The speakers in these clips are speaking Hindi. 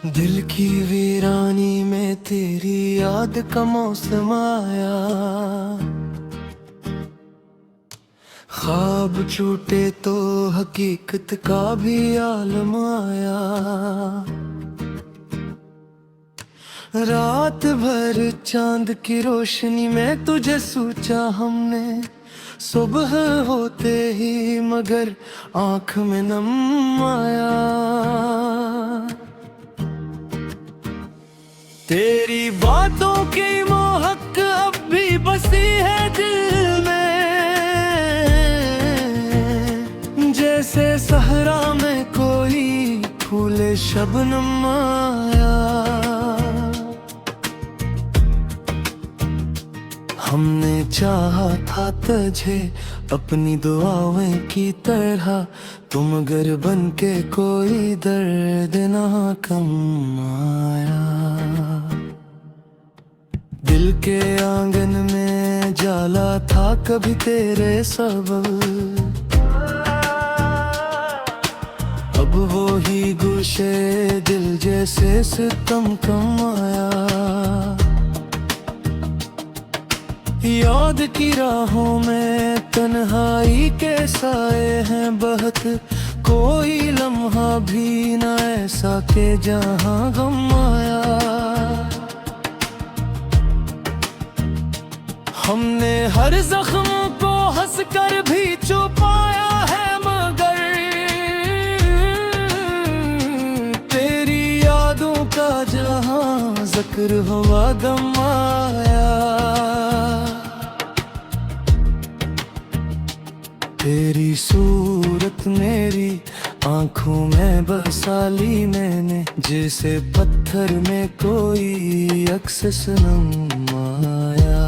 दिल की वीरानी में तेरी याद का मौसम आया। ख्वाब छूटे तो हकीकत का भी आलम आया। रात भर चांद की रोशनी में तुझे सोचा हमने, सुबह होते ही मगर आंख में नम आया। तेरी बातों की मोहक अब भी बसी है दिल में, जैसे सहरा में कोई फूले शबनम आया। हमने चाहा था तुझे अपनी दुआओं की तरह, तुम गर बन के कोई दर्द ना कम आया। दिल के आंगन में जाला था कभी तेरे सबब, अब वो ही गुशे दिल जैसे सितम कम आया। याद की राहों में तन्हाई के साए हैं बहत, कोई लम्हा भी न ऐसा के जहां गम आया। हमने हर जख्म को हंस कर भी छुपाया है, मगर तेरी यादों का जहां जिक्र हुआ गम आया। तेरी सूरत मेरी आंखों में बसा ली मैंने, जैसे पत्थर में कोई अक्स सनम आया।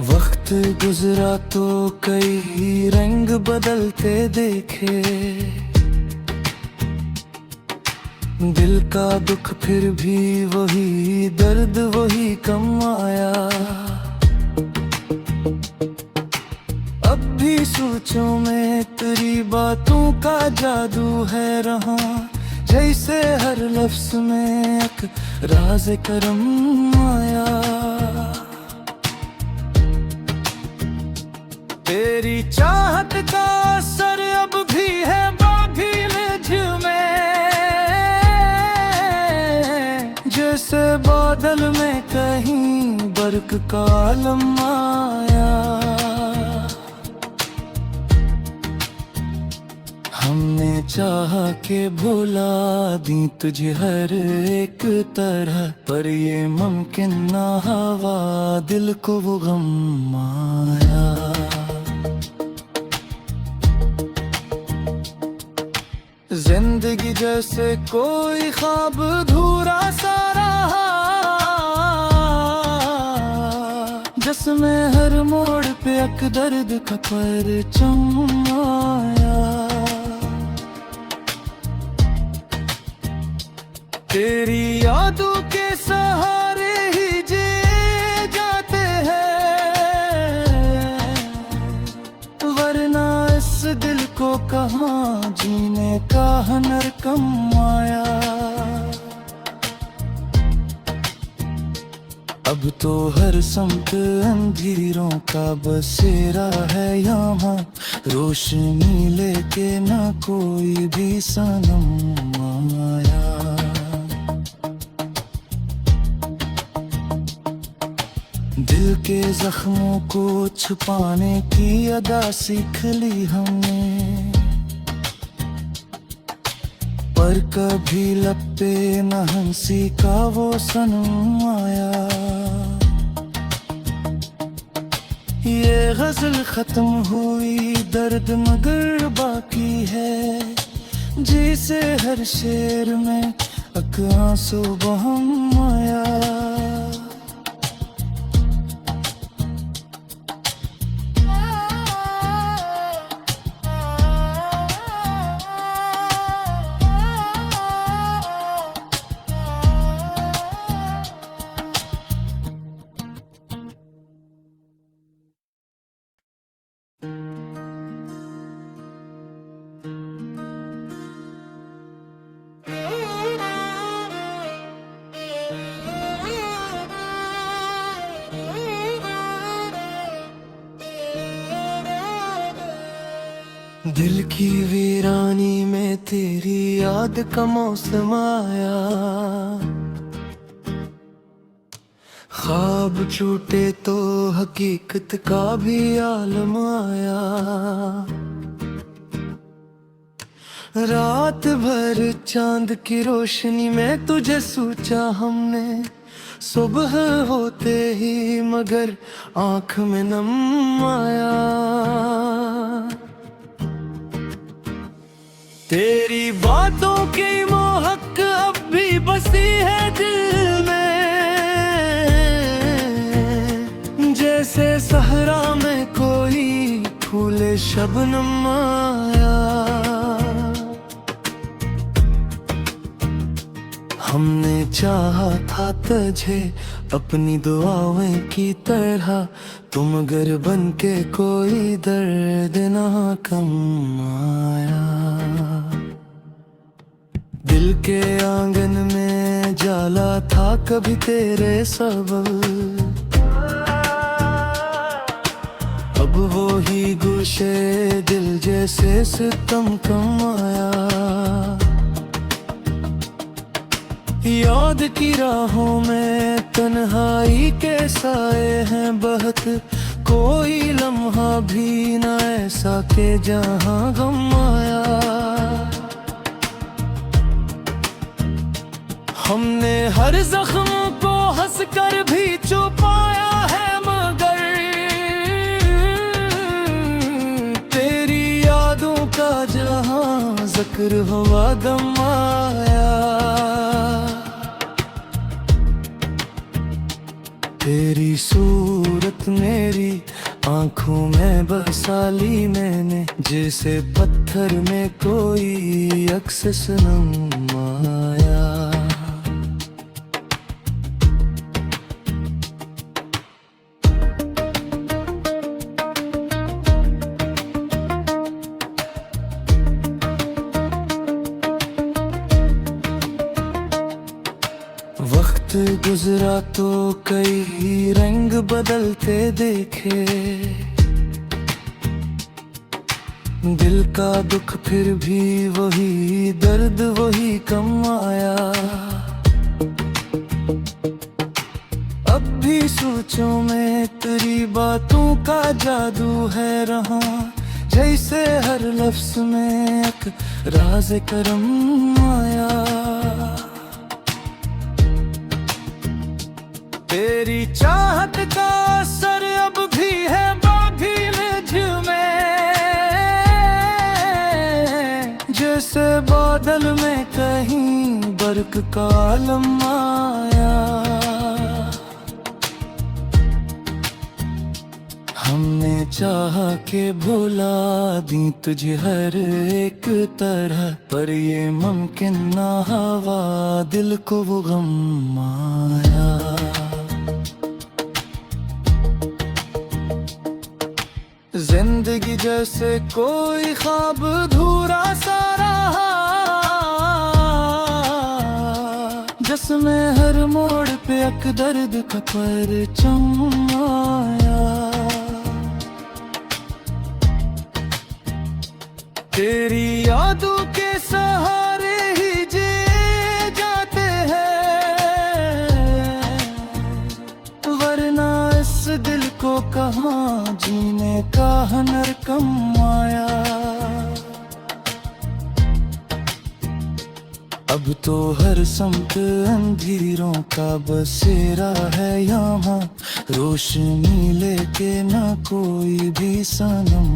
वक्त गुजरा तो कई रंग बदलते देखे, दिल का दुख फिर भी वही दर्द वही कम आया। अब भी सोचों में तेरी बातों का जादू है रहा, जैसे हर लफ्ज में एक राज करम आया। तेरी चाहत का असर अब भी है बागी में, जैसे बादल में कहीं बर्क का आलम आया। हमने चाहा के भुला दी तुझे हर एक तरह, पर ये मुमकिन ना हवा दिल को वो गम आया। जिंदगी जैसे कोई ख्वाब अधूरा सा रहा, जिसमें हर मोड़ पे एक दर्द का परचम आया। तेरी यादों के सहारे ही जी जाते हैं, वरना इस दिल को कहाँ जीने का हुनर कम आया। अब तो हर समत अंधेरों का बसेरा है यहाँ, रोशनी लेके ना कोई भी सनम आया। दिल के जख्मों को छुपाने की अदा सीख ली हमने, पर कभी लब पे न हंसी का वो सनम आया। ये गजल खत्म हुई दर्द मगर बाकी है, जिसे हर शेर में एक आंसू बहम आया। दिल की वीरानी में तेरी याद का मौसम आया, ख्वाब छूटे तो हकीकत का भी आलम आया। रात भर चांद की रोशनी में तुझे सोचा हमने, सुबह होते ही मगर आंख में नम आया। तेरी बातों की मोहक अब भी बसी है दिल में, जैसे सहरा में कोई फूले शबनम आया। हमने चाहा था तुझे अपनी दुआओं की तरह, तुम अगर बन के कोई दर्द ना कम आया। दिल के आंगन में जाला था कभी तेरे सबब, अब वो ही गुशे दिल जैसे सितम कम आया। याद की राहों में तन्हाई के साए हैं बहत, कोई लम्हा भी न ऐसा के जहां गम आया। हमने हर जख्म को हंस कर भी छुपाया है, मगर तेरी यादों का जहां जिक्र हुआ दम आया। तेरी सूरत मेरी आंखों में बसा ली मैंने, जैसे पत्थर में कोई अक्स सनम आया। वक्त गुजरा तो कई रंग बदलते देखे, दिल का दुख फिर भी वही दर्द वही कम आया। अब भी सोचों में तेरी बातों का जादू है रहा, जैसे हर लफ्ज में एक राज करम आया। तेरी चाहत का असर अब भी है बागी में, जैसे बादल में कहीं बर्क का आलम आया। हमने चाहा के भुला दी तुझे हर एक तरह, पर ये मुमकिन ना हवा दिल को वो गम आया। जिंदगी जैसे कोई ख्वाब अधूरा सा रहा, जिसमें हर मोड़ पे एक दर्द का परचम आया। तेरी यादों के सहारे ही जी जाते हैं, वरना इस दिल को कहाँ जीने का हुनर कम आया। अब तो हर समत अंधेरों का बसेरा है यहाँ, रोशनी लेके ना कोई भी सनम